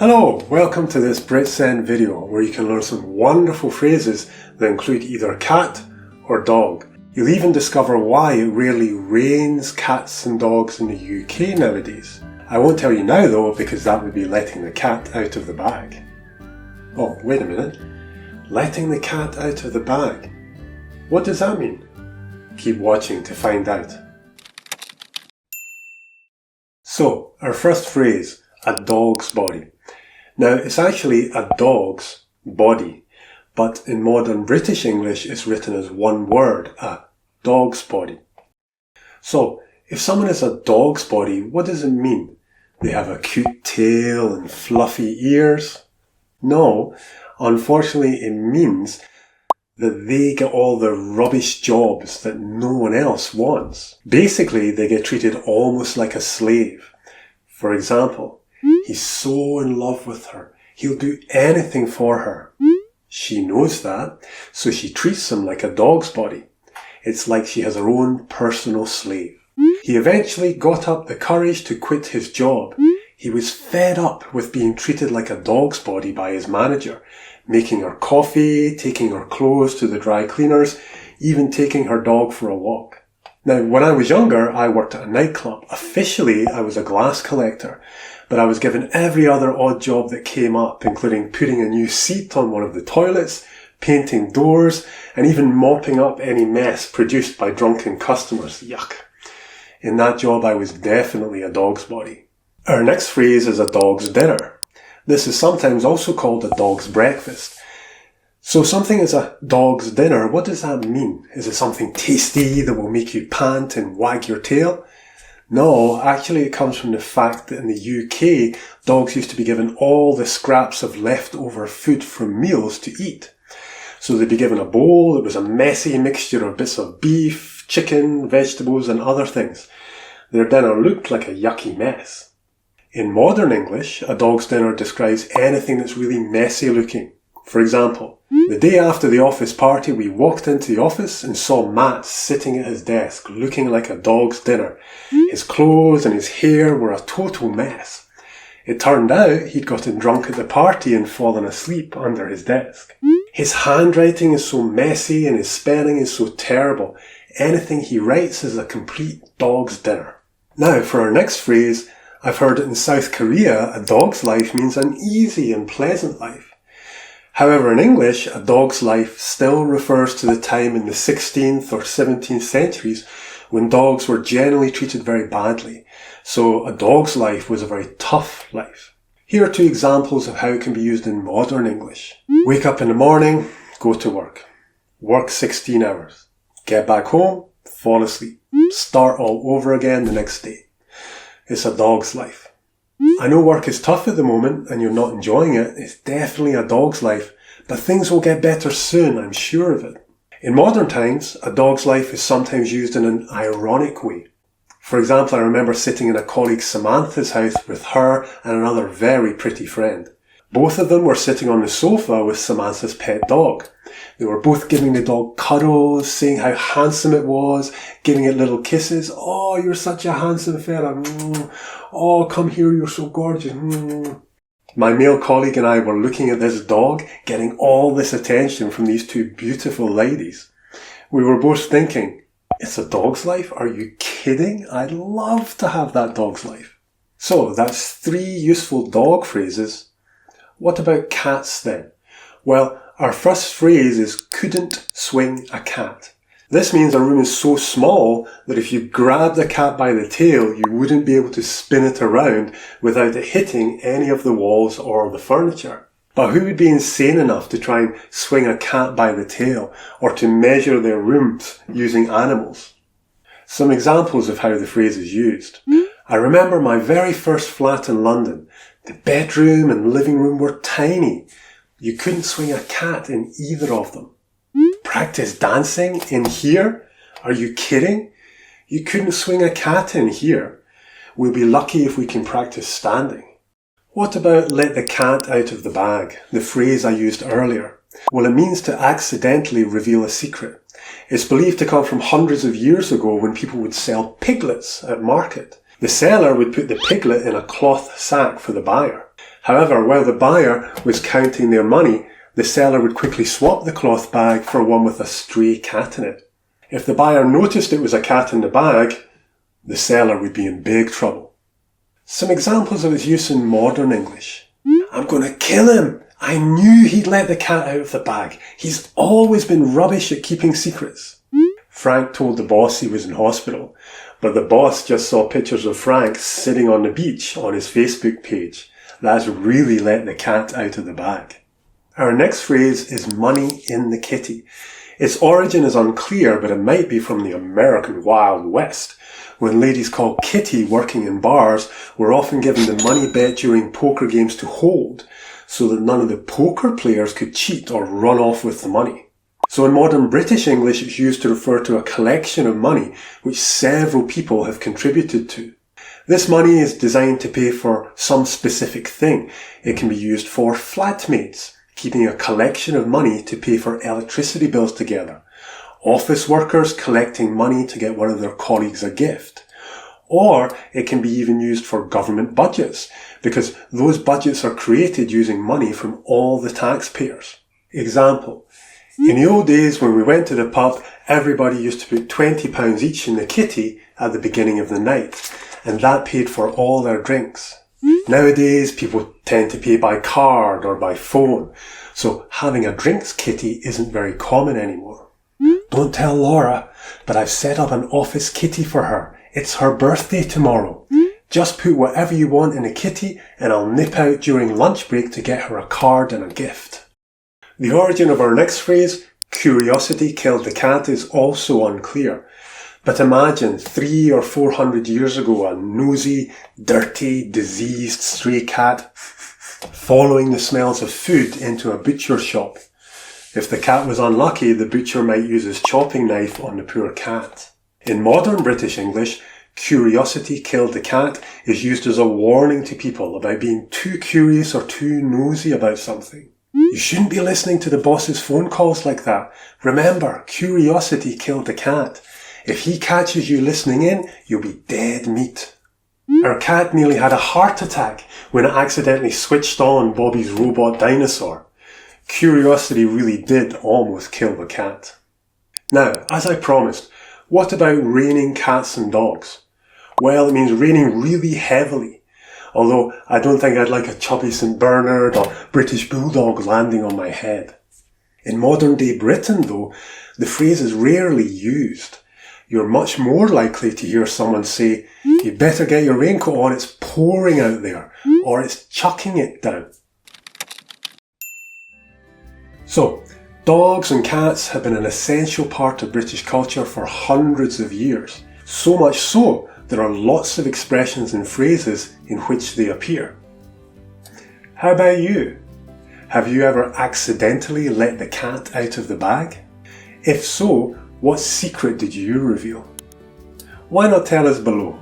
Hello, welcome to this BritSend video where you can learn some wonderful phrases that include either cat or dog. You'll even discover why it rarely rains cats and dogs in the UK nowadays. I won't tell you now though, because that would be letting the cat out of the bag. Oh, wait a minute. Letting the cat out of the bag. What does that mean? Keep watching to find out. So, our first phrase, a dog's body. Now, it's actually a dog's body, but in modern British English it's written as one word, a dog's body. So, if someone has a dog's body, what does it mean? They have a cute tail and fluffy ears? No, unfortunately it means that they get all the rubbish jobs that no one else wants. Basically, they get treated almost like a slave. For example, he's so in love with her, he'll do anything for her. She knows that, so she treats him like a dog's body. It's like she has her own personal slave. He eventually got up the courage to quit his job. He was fed up with being treated like a dog's body by his manager, making her coffee, taking her clothes to the dry cleaners, even taking her dog for a walk. Now, when I was younger, I worked at a nightclub. Officially, I was a glass collector, but I was given every other odd job that came up, including putting a new seat on one of the toilets, painting doors, and even mopping up any mess produced by drunken customers. Yuck. In that job, I was definitely a dog's body. Our next phrase is a dog's dinner. This is sometimes also called a dog's breakfast. So something is a dog's dinner. What does that mean? Is it something tasty that will make you pant and wag your tail? No, actually it comes from the fact that in the UK, dogs used to be given all the scraps of leftover food from meals to eat. So they'd be given a bowl that was a messy mixture of bits of beef, chicken, vegetables and other things. Their dinner looked like a yucky mess. In modern English, a dog's dinner describes anything that's really messy looking. For example, the day after the office party, we walked into the office and saw Matt sitting at his desk looking like a dog's dinner. His clothes and his hair were a total mess. It turned out he'd gotten drunk at the party and fallen asleep under his desk. His handwriting is so messy and his spelling is so terrible. Anything he writes is a complete dog's dinner. Now, for our next phrase, I've heard in South Korea, a dog's life means an easy and pleasant life. However, in English, a dog's life still refers to the time in the 16th or 17th centuries when dogs were generally treated very badly. So a dog's life was a very tough life. Here are two examples of how it can be used in modern English. Wake up in the morning, go to work. Work 16 hours. Get back home, fall asleep. Start all over again the next day. It's a dog's life. I know work is tough at the moment and you're not enjoying it. It's definitely a dog's life, but things will get better soon, I'm sure of it. In modern times, a dog's life is sometimes used in an ironic way. For example, I remember sitting in a colleague Samantha's house with her and another very pretty friend. Both of them were sitting on the sofa with Samantha's pet dog. They were both giving the dog cuddles, saying how handsome it was, giving it little kisses. Oh, you're such a handsome fella. Oh, come here, you're so gorgeous. My male colleague and I were looking at this dog, getting all this attention from these two beautiful ladies. We were both thinking, it's a dog's life? Are you kidding? I'd love to have that dog's life. So that's 3 useful dog phrases. What about cats then? Well, our first phrase is couldn't swing a cat. This means a room is so small that if you grabbed a cat by the tail, you wouldn't be able to spin it around without it hitting any of the walls or the furniture. But who would be insane enough to try and swing a cat by the tail or to measure their rooms using animals? Some examples of how the phrase is used. I remember my very first flat in London. The bedroom and living room were tiny. You couldn't swing a cat in either of them. Practice dancing in here? Are you kidding? You couldn't swing a cat in here. We'll be lucky if we can practice standing. What about let the cat out of the bag, the phrase I used earlier? Well, it means to accidentally reveal a secret. It's believed to come from hundreds of years ago when people would sell piglets at market. The seller would put the piglet in a cloth sack for the buyer. However, while the buyer was counting their money, the seller would quickly swap the cloth bag for one with a stray cat in it. If the buyer noticed it was a cat in the bag, the seller would be in big trouble. Some examples of its use in modern English. I'm going to kill him! I knew he'd let the cat out of the bag. He's always been rubbish at keeping secrets. Frank told the boss he was in hospital, but the boss just saw pictures of Frank sitting on the beach on his Facebook page. That's really let the cat out of the bag. Our next phrase is money in the kitty. Its origin is unclear, but it might be from the American Wild West, when ladies called kitty working in bars were often given the money bet during poker games to hold, so that none of the poker players could cheat or run off with the money. So in modern British English, it's used to refer to a collection of money which several people have contributed to. This money is designed to pay for some specific thing. It can be used for flatmates, keeping a collection of money to pay for electricity bills together. Office workers collecting money to get one of their colleagues a gift. Or it can be even used for government budgets, because those budgets are created using money from all the taxpayers. Example, in the old days when we went to the pub, everybody used to put £20 each in the kitty at the beginning of the night, and that paid for all their drinks. Nowadays, people tend to pay by card or by phone, so having a drinks kitty isn't very common anymore. Don't tell Laura, but I've set up an office kitty for her. It's her birthday tomorrow. Just put whatever you want in a kitty and I'll nip out during lunch break to get her a card and a gift. The origin of our next phrase, curiosity killed the cat, is also unclear. But imagine 300 or 400 years ago a nosy, dirty, diseased stray cat following the smells of food into a butcher shop. If the cat was unlucky, the butcher might use his chopping knife on the poor cat. In modern British English, curiosity killed the cat is used as a warning to people about being too curious or too nosy about something. You shouldn't be listening to the boss's phone calls like that. Remember, curiosity killed the cat. If he catches you listening in, you'll be dead meat. Our cat nearly had a heart attack when it accidentally switched on Bobby's robot dinosaur. Curiosity really did almost kill the cat. Now, as I promised, what about raining cats and dogs? Well, it means raining really heavily. Although I don't think I'd like a chubby St. Bernard or British Bulldog landing on my head. In modern day Britain though, the phrase is rarely used. You're much more likely to hear someone say, you better get your raincoat on, it's pouring out there, or it's chucking it down. So, dogs and cats have been an essential part of British culture for hundreds of years. So much so, there are lots of expressions and phrases in which they appear. How about you? Have you ever accidentally let the cat out of the bag? If so, what secret did you reveal? Why not tell us below?